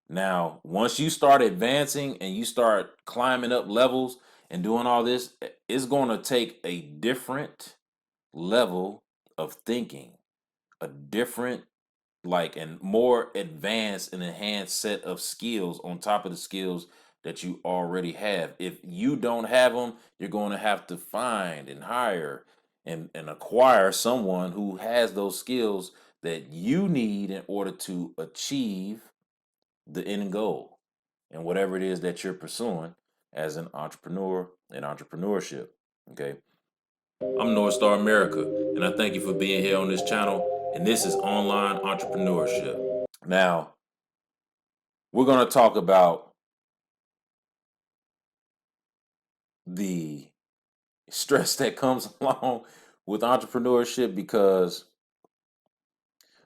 Now, once you start advancing and you start climbing up levels and doing all this, it's going to take a different level of thinking, a different, like, and more advanced and enhanced set of skills on top of the skills that you already have. If you don't have them, you're going to have to find and hire and acquire someone who has those skills that you need in order to achieve the end goal and whatever it is that you're pursuing as an entrepreneur and entrepreneurship. Okay. I'm North Star America, and I thank you for being here on this channel. And this is Online Entrepreneurship. Now, we're going to talk about the stress that comes along with entrepreneurship because,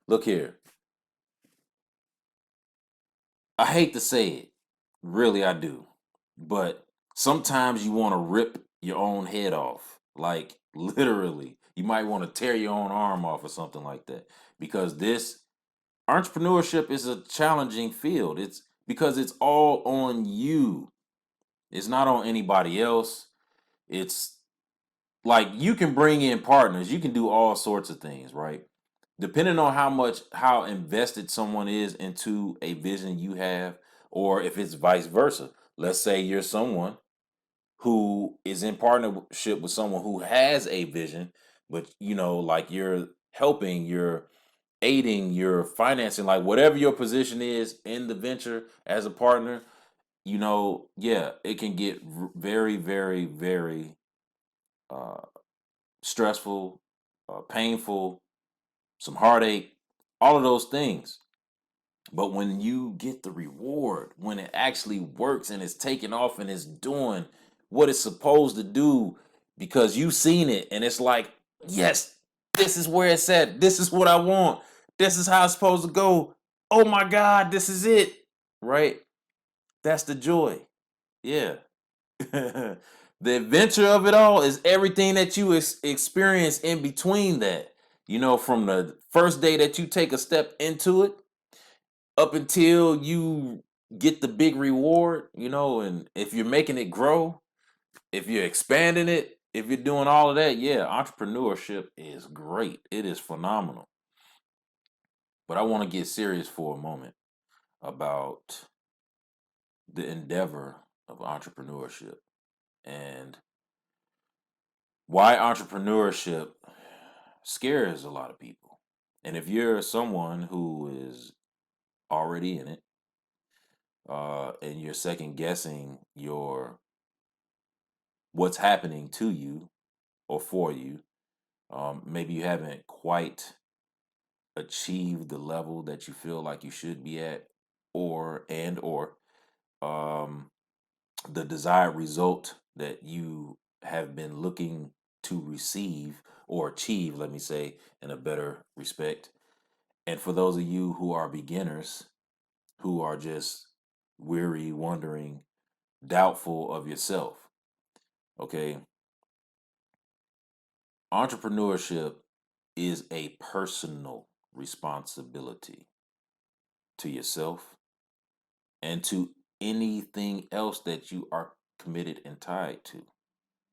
look here, I hate to say it, really, I do, but sometimes you want to rip your own head off, like literally. You might want to tear your own arm off or something like that because this entrepreneurship is a challenging field. It's because it's all on you. It's not on anybody else. It's like you can bring in partners, you can do all sorts of things, right? Depending on how invested someone is into a vision you have, or if it's vice versa. Let's say you're someone who is in partnership with someone who has a vision, but like you're helping, you're aiding, you're financing, like whatever your position is in the venture as a partner, yeah, it can get very, very, very uh, stressful, painful, some heartache, all of those things. But when you get the reward, when it actually works and it's taking off and it's doing what it's supposed to do because you've seen it and it's like, yes, this is where it's at. This is what I want. This is how it's supposed to go. Oh my God, this is it. Right? That's the joy. Yeah. The adventure of it all is everything that you experience in between that. From the first day that you take a step into it up until you get the big reward, and if you're making it grow, if you're expanding it, if you're doing all of that, yeah, entrepreneurship is great. It is phenomenal. But I want to get serious for a moment about the endeavor of entrepreneurship and why entrepreneurship scares a lot of people. And if you're someone who is already in it, and you're second guessing your what's happening to you or for you, maybe you haven't quite achieved the level that you feel like you should be at, or um, the desired result that you have been looking to receive or achieve, let me say, in a better respect. And for those of you who are beginners, who are just weary, wondering, doubtful of yourself, okay, entrepreneurship is a personal responsibility to yourself and to anything else that you are committed and tied to,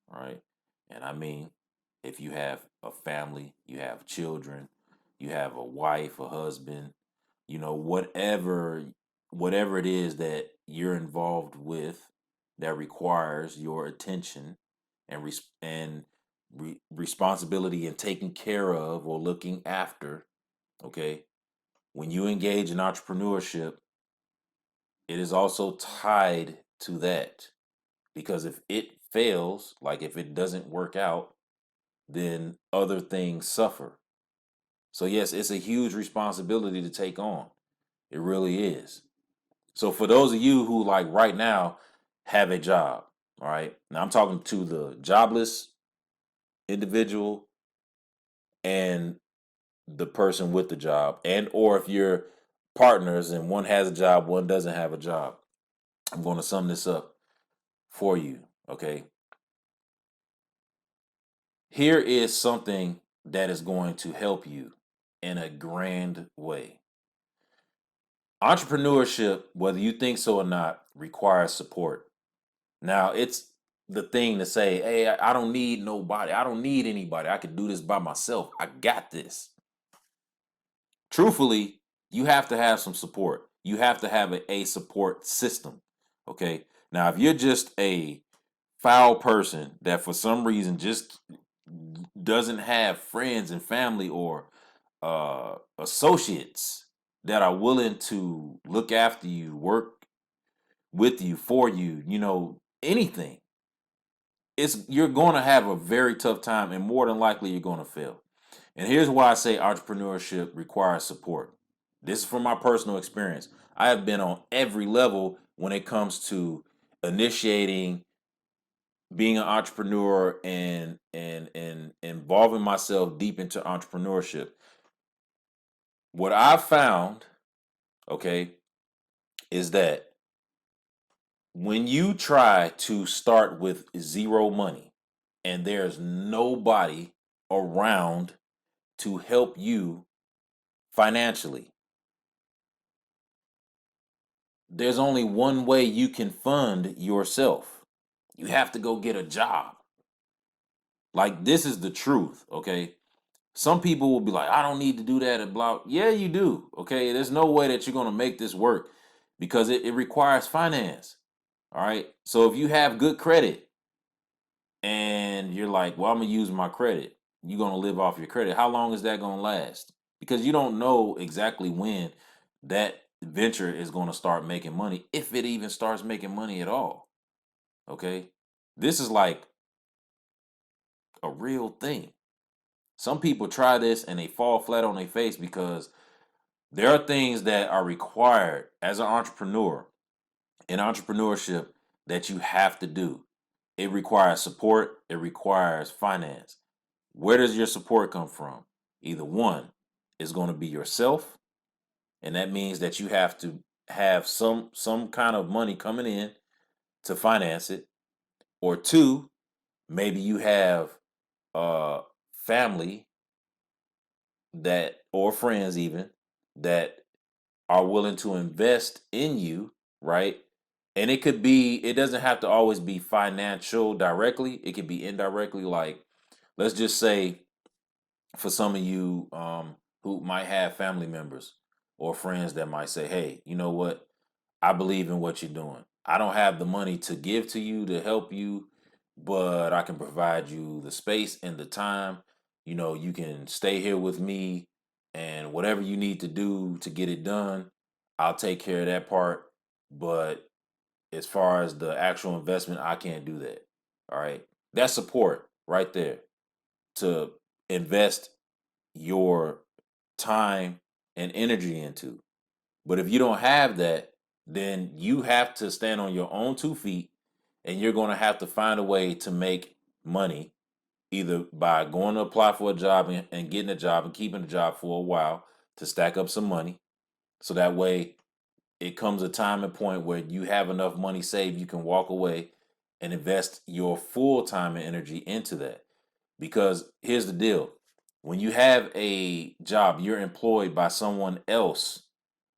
right? And I mean, if you have a family, you have children, you have a wife, a husband, whatever it is that you're involved with that requires your attention and responsibility and taking care of or looking after, okay? When you engage in entrepreneurship, it is also tied to that because if it fails, like if it doesn't work out, then other things suffer. So yes, it's a huge responsibility to take on. It really is. So for those of you who like right now have a job, all right? Now I'm talking to the jobless individual and the person with the job, and or if you're partners and one has a job, one doesn't have a job. I'm going to sum this up for you, okay? Here is something that is going to help you in a grand way. Entrepreneurship, whether you think so or not, requires support. Now, it's the thing to say, hey, I don't need nobody. I don't need anybody. I can do this by myself. I got this. Truthfully, you have to have some support. You have to have a support system. Okay. Now, if you're just a foul person that for some reason just doesn't have friends and family or associates that are willing to look after you, work with you, for you, anything, it's you're going to have a very tough time, and more than likely you're going to fail. And here's why I say entrepreneurship requires support. This is from my personal experience. I have been on every level when it comes to initiating being an entrepreneur and involving myself deep into entrepreneurship. What I found, okay, is that when you try to start with zero money and there's nobody around to help you financially, there's only one way you can fund yourself. You have to go get a job. Like, this is the truth, okay? Some people will be like, I don't need to do that and blah. Yeah, you do. Okay. There's no way that you're going to make this work because it requires finance. All right. So if you have good credit and you're like, well, I'm going to use my credit, you're going to live off your credit. How long is that going to last? Because you don't know exactly when that venture is going to start making money, if it even starts making money at all. Okay. This is like a real thing. Some people try this and they fall flat on their face because there are things that are required as an entrepreneur in entrepreneurship that you have to do. It requires support, it requires finance. Where does your support come from? Either one is going to be yourself, and that means that you have to have some kind of money coming in to finance it, or two, maybe you have family that or friends even that are willing to invest in you, right? And it doesn't have to always be financial directly. It could be indirectly. Like, let's just say for some of you who might have family members or friends that might say, hey, you know what? I believe in what you're doing. I don't have the money to give to you to help you, but I can provide you the space and the time. You can stay here with me, and whatever you need to do to get it done, I'll take care of that part. But as far as the actual investment, I can't do that. All right. That's support right there to invest your time and energy into. But if you don't have that, then you have to stand on your own 2 feet, and you're going to have to find a way to make money either by going to apply for a job and getting a job and keeping a job for a while to stack up some money. So that way it comes a time and point where you have enough money saved, you can walk away and invest your full time and energy into that. Because here's the deal: when you have a job, you're employed by someone else,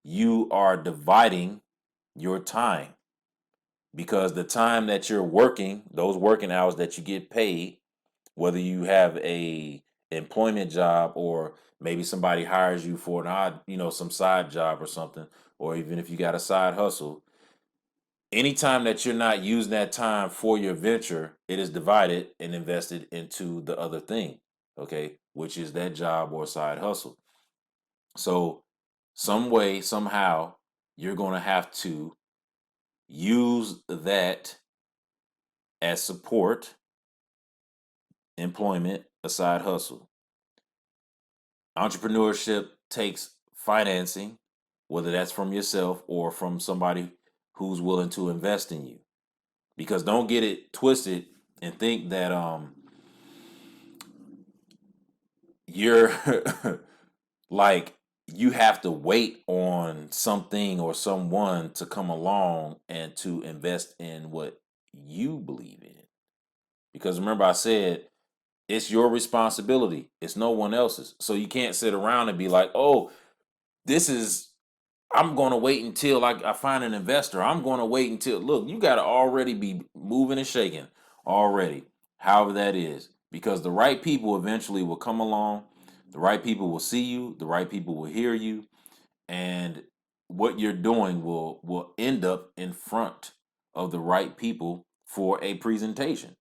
you are dividing your time, because the time that you're working, those working hours that you get paid, whether you have a employment job or maybe somebody hires you for an odd, some side job or something, or even if you got a side hustle, anytime that you're not using that time for your venture, it is divided and invested into the other thing, okay, which is that job or side hustle. So, some way, somehow, you're going to have to use that as support, employment, a side hustle. Entrepreneurship takes financing, whether that's from yourself or from somebody who's willing to invest in you. Because don't get it twisted and think that you're like you have to wait on something or someone to come along and to invest in what you believe in. Because remember, I said it's your responsibility, it's no one else's. So you can't sit around and be like, oh, this is I'm going to wait until I find an investor. I'm going to wait until, look, you got to already be moving and shaking already, however that is, because the right people eventually will come along. The right people will see you. The right people will hear you. And what you're doing will end up in front of the right people for a presentation.